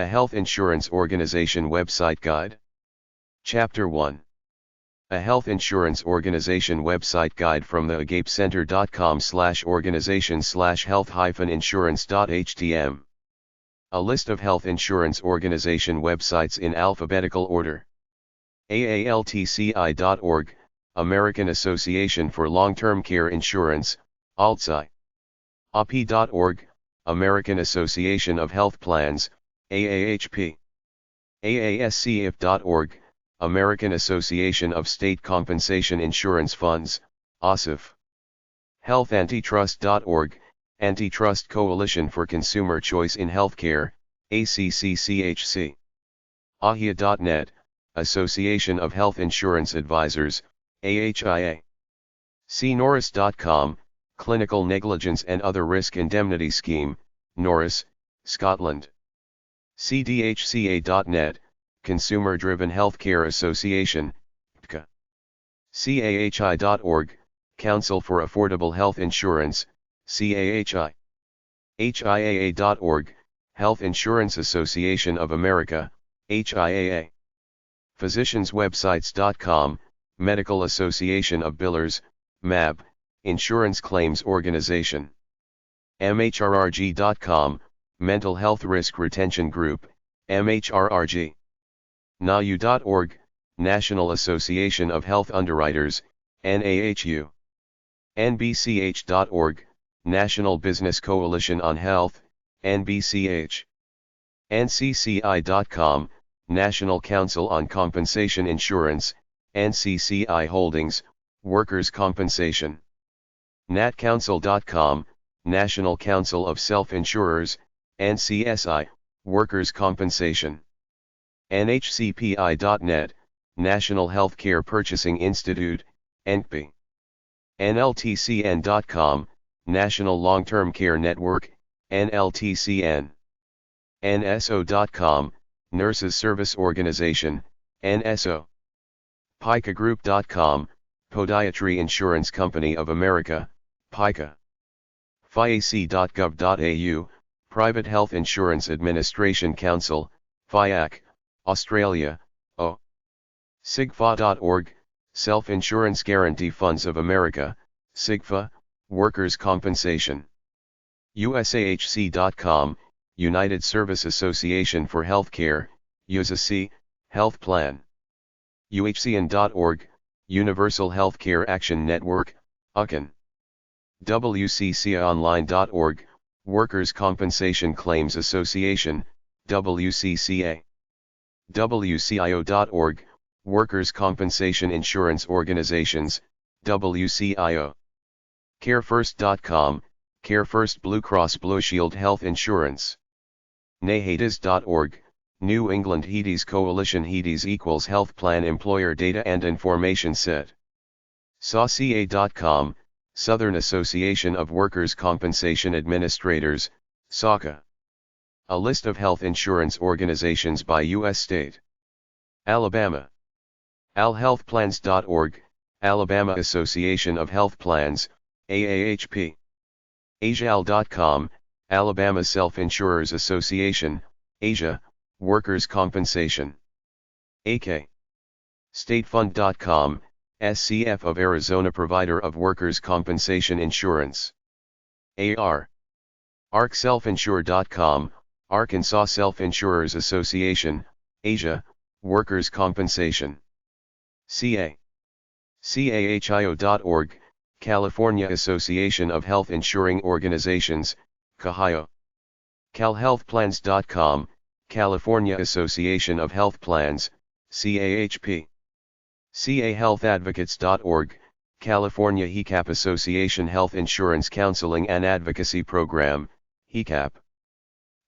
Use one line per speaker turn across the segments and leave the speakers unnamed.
A Health Insurance Organization Website Guide. Chapter 1. A Health Insurance Organization Website Guide from the agapecenter.com/organization/health-insurance.htm. A list of health insurance organization websites in alphabetical order. AALTCI.org, American Association for Long-Term Care Insurance, ALTSI. AP.org, American Association of Health Plans, AAHP. AASCIF.org, American Association of State Compensation Insurance Funds, ASIF. HealthAntitrust.org, Antitrust Coalition for Consumer Choice in Healthcare, ACCCHC. AHIA.net, Association of Health Insurance Advisors, AHIA. CNORIS.com, Clinical Negligence and Other Risk Indemnity Scheme, Norris, Scotland. CDHCA.net, Consumer Driven Healthcare Association, PCA. CAHI.org, Council for Affordable Health Insurance, CAHI. HIAA.org, Health Insurance Association of America, HIAA. Physicianswebsites.com, Medical Association of Billers, MAB, Insurance Claims Organization. MHRRG.com, Mental Health Risk Retention Group, MHRRG. NAHU.org, National Association of Health Underwriters, NAHU. NBCH.org, National Business Coalition on Health, NBCH. NCCI.com, National Council on Compensation Insurance, NCCI Holdings, Workers' Compensation. NatCouncil.com, National Council of Self-Insurers, NCSI, Workers' Compensation. NHCPI.net, National Healthcare Purchasing Institute, NCPI. NLTCN.com, National Long-Term Care Network, NLTCN. NSO.com, Nurses Service Organization, NSO. PICAGroup.com, Podiatry Insurance Company of America, PICA. FIAC.gov.au, Private Health Insurance Administration Council, FIAC, Australia, O. SIGFA.org, Self-Insurance Guarantee Funds of America, SIGFA, Workers' Compensation. USAHC.com, United Service Association for Healthcare, USAC, Health Plan. UHCN.org, Universal Healthcare Action Network, UCAN. WCCAonline.org, Workers' Compensation Claims Association, WCCA. WCIO.org, Workers' Compensation Insurance Organizations, WCIO. CareFirst.com, CareFirst Blue Cross Blue Shield Health Insurance. NEHEDIS.org, New England HEDIS Coalition. HEDIS equals Health Plan Employer Data and Information Set. SAWCA.com, Southern Association of Workers' Compensation Administrators, SAWCA. A list of health insurance organizations by U.S. state. Alabama. ALHealthPlans.org, Alabama Association of Health Plans, AAHP. ASIAL.com, Alabama Self-Insurers Association, Asia, Workers' Compensation. AK. StateFund.com, SCF of Arizona Provider of Workers' Compensation Insurance. AR. ArcSelfInsure.com, Arkansas Self-Insurers Association, Asia, Workers' Compensation. CA. CAHIO.org, California Association of Health Insuring Organizations, CAHIO. CalHealthPlans.com, California Association of Health Plans, CAHP. CAHealthAdvocates.org, California HECAP Association Health Insurance Counseling and Advocacy Program, HECAP.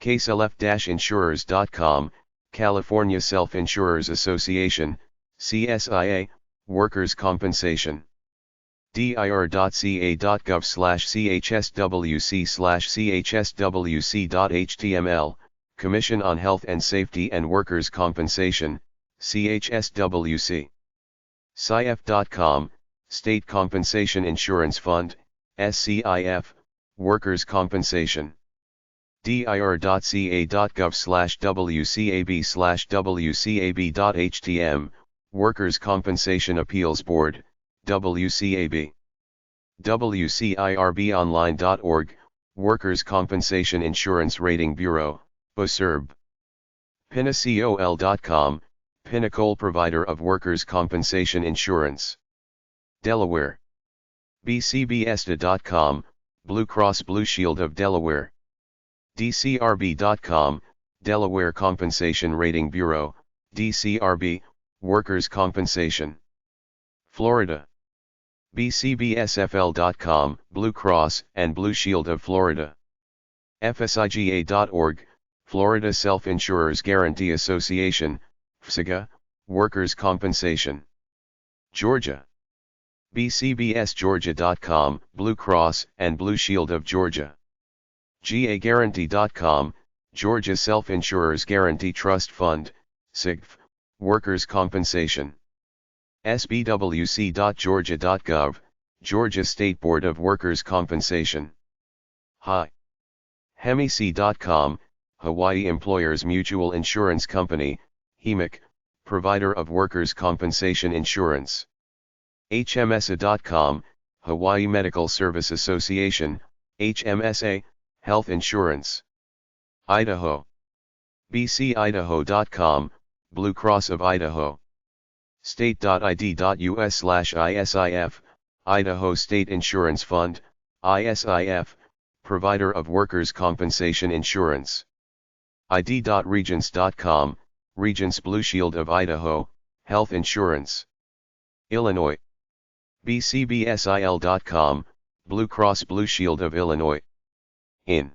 CSLF-insurers.com, California Self-Insurers Association, CSIA, Workers' Compensation. dir.ca.gov/chswc/chswc.html, Commission on Health and Safety and Workers' Compensation, CHSWC. SCIF.com, State Compensation Insurance Fund, SCIF, Workers' Compensation. dir.ca.gov/wcab/wcab.htm, Workers' Compensation Appeals Board, WCAB. wcirbonline.org, Workers' Compensation Insurance Rating Bureau, USIRB. Pinacol.com, Pinnacle Provider of Workers' Compensation Insurance. Delaware. bcbesta.com, Blue Cross Blue Shield of Delaware. dcrb.com, Delaware Compensation Rating Bureau, DCRB, Workers' Compensation. Florida. bcbsfl.com, Blue Cross and Blue Shield of Florida. fsiga.org, Florida Self-Insurers Guarantee Association, FSIGA, Workers' Compensation. Georgia. bcbsgeorgia.com, Blue Cross and Blue Shield of Georgia. gaguarantee.com, Georgia Self-Insurers Guarantee Trust Fund, SIGF, Workers' Compensation. sbwc.georgia.gov, Georgia State Board of Workers' Compensation. HEMIC.com, Hawaii Employers Mutual Insurance Company, HEMIC, Provider of Workers' Compensation Insurance. HMSA.com, Hawaii Medical Service Association, HMSA, Health Insurance. Idaho. bcidaho.com, Blue Cross of Idaho. state.id.us/ISIF, Idaho State Insurance Fund, ISIF, Provider of Workers' Compensation Insurance. id.regents.com, Regents Blue Shield of Idaho, Health Insurance. Illinois. bcbsil.com, Blue Cross Blue Shield of Illinois. In.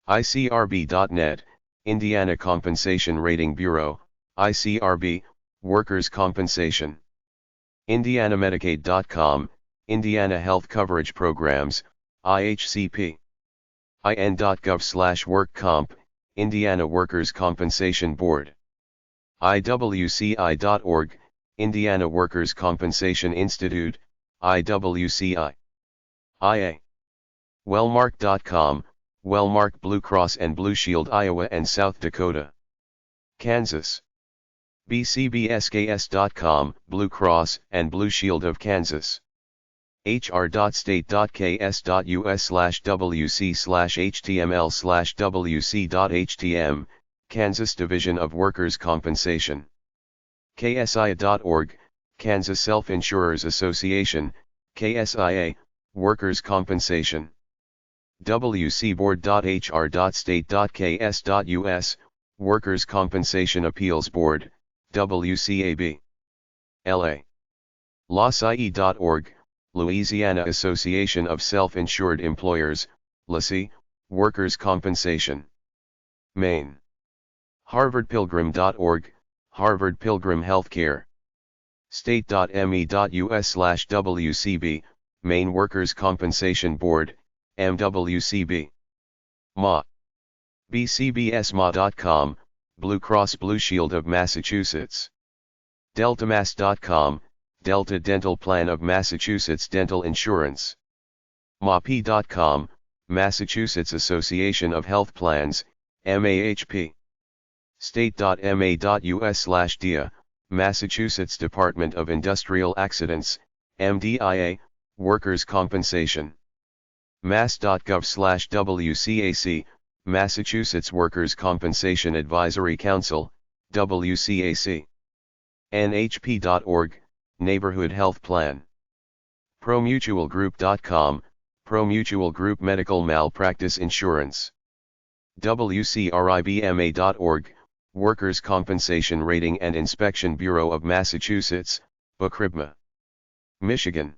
icrb.net, Indiana Compensation Rating Bureau, ICRB, Workers' Compensation. IndianaMedicaid.com, Indiana Health Coverage Programs, IHCP. in.gov/workcomp, Indiana Workers' Compensation Board. iwci.org, Indiana Workers' Compensation Institute, IWCI. IA. Wellmark.com, Wellmark Blue Cross and Blue Shield Iowa and South Dakota. Kansas. bcbsks.com, Blue Cross and Blue Shield of Kansas. hr.state.ks.us/wc/html/wc.htm, Kansas Division of Workers' Compensation. KSIA.org, Kansas Self-Insurers Association, KSIA, Workers' Compensation. wcboard.hr.state.ks.us, Workers' Compensation Appeals Board, WCAB. LA. LawSci.org, Louisiana Association of Self-Insured Employers, LASI, Workers' Compensation. Maine. HarvardPilgrim.org, Harvard Pilgrim Healthcare. State.me.us/WCB, Maine Workers' Compensation Board, MWCB. MA. bcbsma.com, Blue Cross Blue Shield of Massachusetts. DeltaMass.com, Delta Dental Plan of Massachusetts Dental Insurance. MAP.com, Massachusetts Association of Health Plans, MAHP. State.ma.us/DIA, Massachusetts Department of Industrial Accidents, MDIA, Workers' Compensation. mass.gov/WCAC, Massachusetts Workers' Compensation Advisory Council, WCAC. nhp.org, Neighborhood Health Plan. promutualgroup.com, Promutual Group Medical Malpractice Insurance. wcribma.org, Workers' Compensation Rating and Inspection Bureau of Massachusetts, BCRIBMA. Michigan.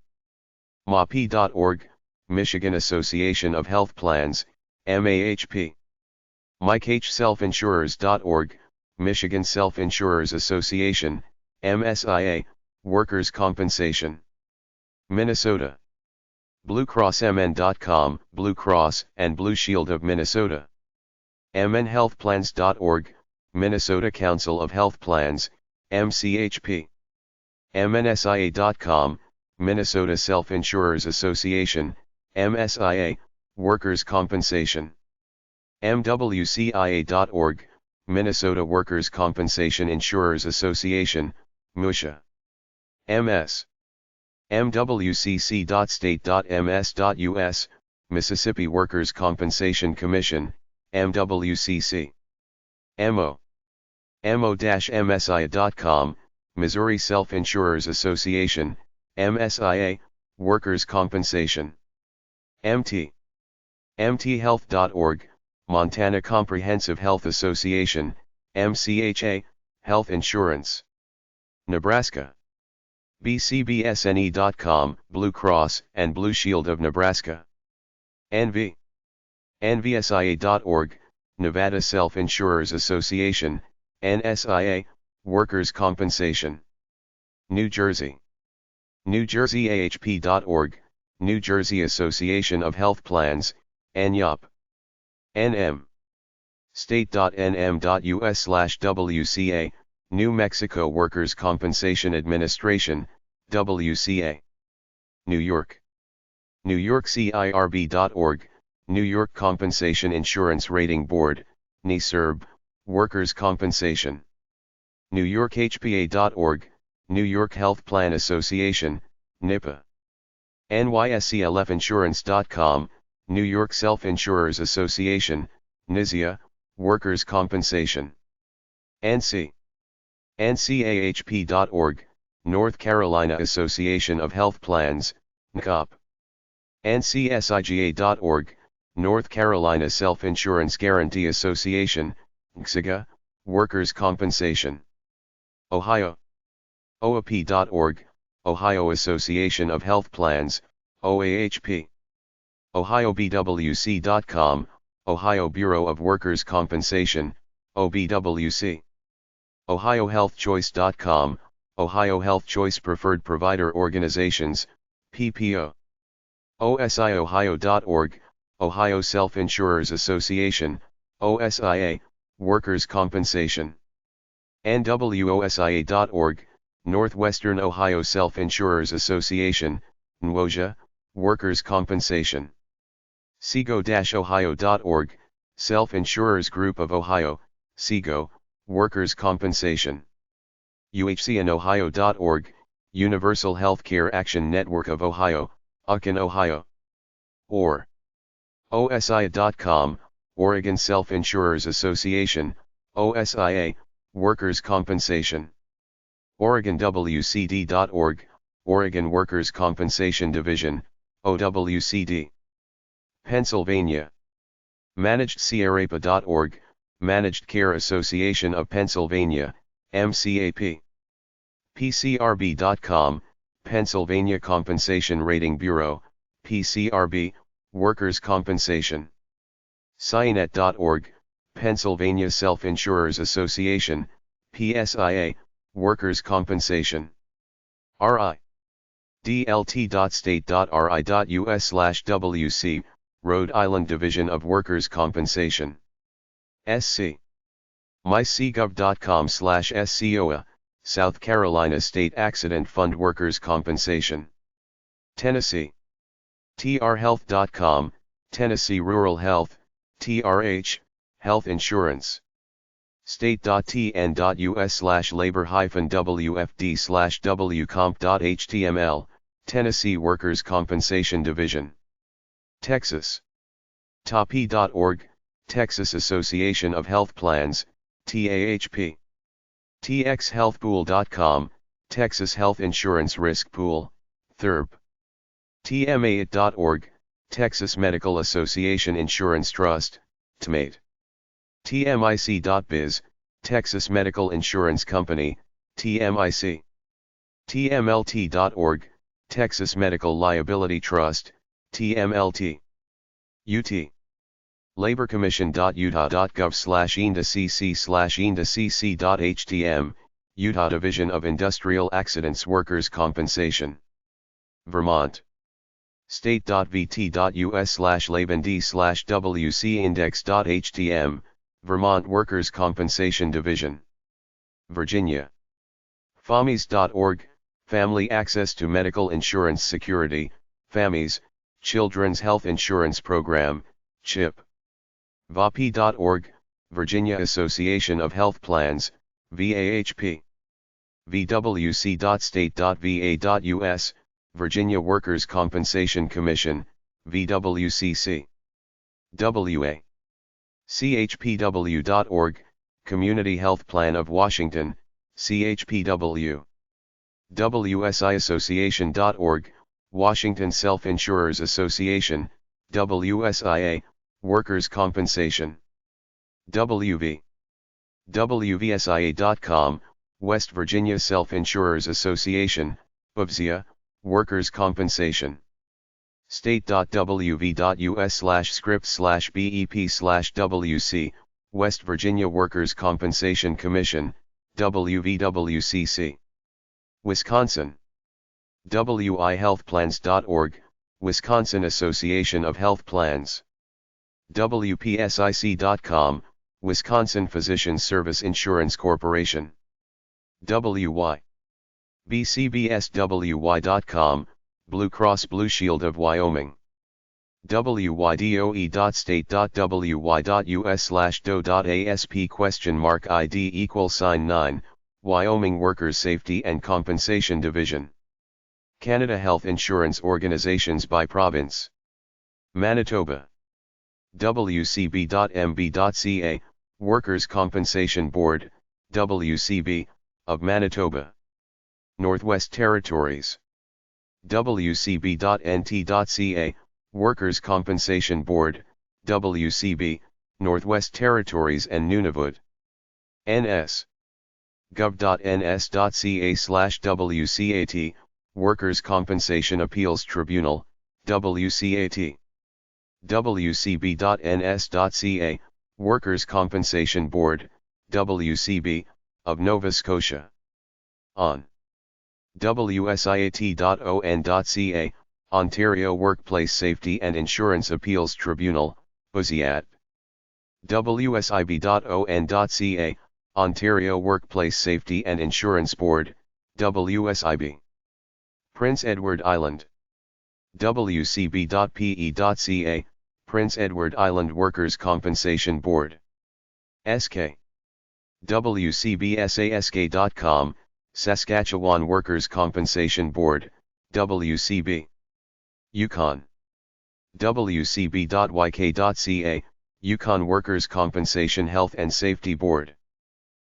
MAP.org, Michigan Association of Health Plans, MAHP. MikeHSelfinsurers.org, Michigan Self-Insurers Association, MSIA, Workers' Compensation. Minnesota. BlueCrossMN.com, Blue Cross and Blue Shield of Minnesota. MNHealthPlans.org, Minnesota Council of Health Plans, MCHP. MNSIA.com, Minnesota Self-Insurers Association, MSIA, Workers' Compensation. MWCIA.org, Minnesota Workers' Compensation Insurers Association, MWCA. MS. MWCC.state.ms.us, Mississippi Workers' Compensation Commission, MWCC. MO. MO-MSIA.com, Missouri Self-Insurers Association, MSIA, Workers' Compensation. MT. MTHealth.org, Montana Comprehensive Health Association, MCHA, Health Insurance. Nebraska. BCBSNE.com, Blue Cross and Blue Shield of Nebraska. NV. NVSIA.org, Nevada Self-Insurers Association, NSIA, Workers' Compensation. New Jersey. NewJerseyAHP.org, New Jersey Association of Health Plans, NYOP. NM. State.nm.us/WCA, New Mexico Workers' Compensation Administration, WCA. New York. NewYorkCIRB.org, New York Compensation Insurance Rating Board, NYSERB, Workers' Compensation. NewYorkHPA.org, New York Health Plan Association, NIPA. NYSCLFinsurance.com, New York Self-Insurers Association, NYSIA, Workers' Compensation. NC. NCAHP.org, North Carolina Association of Health Plans, NCOP. NCSIGA.org, North Carolina Self-Insurance Guarantee Association, NCSIGA, Workers' Compensation. Ohio. OAP.org, Ohio Association of Health Plans, OAHP. OhioBWC.com, Ohio Bureau of Workers' Compensation, OBWC. OhioHealthChoice.com, Ohio Health Choice Preferred Provider Organizations, PPO. OSIOhio.org, Ohio Self-Insurers Association, OSIA, Workers' Compensation. NWOSIA.org, Northwestern Ohio Self-Insurers Association, NWOSIA, Workers' Compensation. SEGO-Ohio.org, Self-Insurers Group of Ohio, SEGO, Workers' Compensation. UHCNOhio.org, Universal Healthcare Action Network of Ohio, Ukin, Ohio. Or OSIA.com, Oregon Self-Insurers Association, OSIA, Workers' Compensation. OregonWCD.org, Oregon Workers' Compensation Division, OWCD. Pennsylvania. ManagedCRAPA.org, Managed Care Association of Pennsylvania, MCAP. PCRB.com, Pennsylvania Compensation Rating Bureau, PCRB, Workers' Compensation. SciNet.org, Pennsylvania Self-Insurers Association, PSIA, Workers' Compensation. RI. DLT.state.ri.us/WC, Rhode Island Division of Workers' Compensation. SC. mycgov.com/SCOA, South Carolina State Accident Fund Workers' Compensation. Tennessee. trhealth.com, Tennessee Rural Health, TRH, Health Insurance. state.tn.us/labor-wfd/wcomp.html, Tennessee Workers' Compensation Division. Texas. TAPI.org, Texas Association of Health Plans, TAHP. TXHealthPool.com, Texas Health Insurance Risk Pool, THIRP. TMAIT.org, Texas Medical Association Insurance Trust, TMAIT. TMIC.biz, Texas Medical Insurance Company, TMIC. TMLT.org, Texas Medical Liability Trust, TMLT. UT. laborcommission.utah.gov/indacc/indacc.htm, Utah Division of Industrial Accidents Workers' Compensation. Vermont. state.vt.us/labnd/wcindex.htm, Vermont Workers' Compensation Division. Virginia. FAMIS.org, Family Access to Medical Insurance Security, FAMIS, Children's Health Insurance Program, CHIP. VAP.org, Virginia Association of Health Plans, VAHP. VWC.state.va.us, Virginia Workers' Compensation Commission, VWCC. WA. CHPW.org, Community Health Plan of Washington, CHPW. WSIassociation.org, Washington Self-Insurers Association, WSIA, Workers' Compensation. WV. WVSIA.com, West Virginia Self-Insurers Association, WVSIA, Workers' Compensation. State.wv.us/script/BEP/WC, West Virginia Workers' Compensation Commission, WVWCC. Wisconsin. WIHealthPlans.org, Wisconsin Association of Health Plans. WPSIC.com, Wisconsin Physician Service Insurance Corporation. WY. BCBSWY.com, Blue Cross Blue Shield of Wyoming. WYDOE.state.wy.us/do.asp?ID=9, Wyoming Workers Safety and Compensation Division. Canada Health Insurance Organizations by Province. Manitoba. WCB.MB.ca, Workers' Compensation Board, WCB, of Manitoba. Northwest Territories. WCB.NT.ca, Workers' Compensation Board, WCB, Northwest Territories and Nunavut. NS. gov.ns.ca/WCAT, Workers' Compensation Appeals Tribunal, WCAT. WCB.ns.ca, Workers' Compensation Board, WCB, of Nova Scotia. On. WSIAT.on.ca, Ontario Workplace Safety and Insurance Appeals Tribunal, WSIAT. WSIB.on.ca, Ontario Workplace Safety and Insurance Board, WSIB. Prince Edward Island. WCB.pe.ca, Prince Edward Island Workers' Compensation Board. SK. WCBSASK.com, Saskatchewan Workers' Compensation Board, WCB. Yukon. WCB.yk.ca, Yukon Workers' Compensation Health and Safety Board.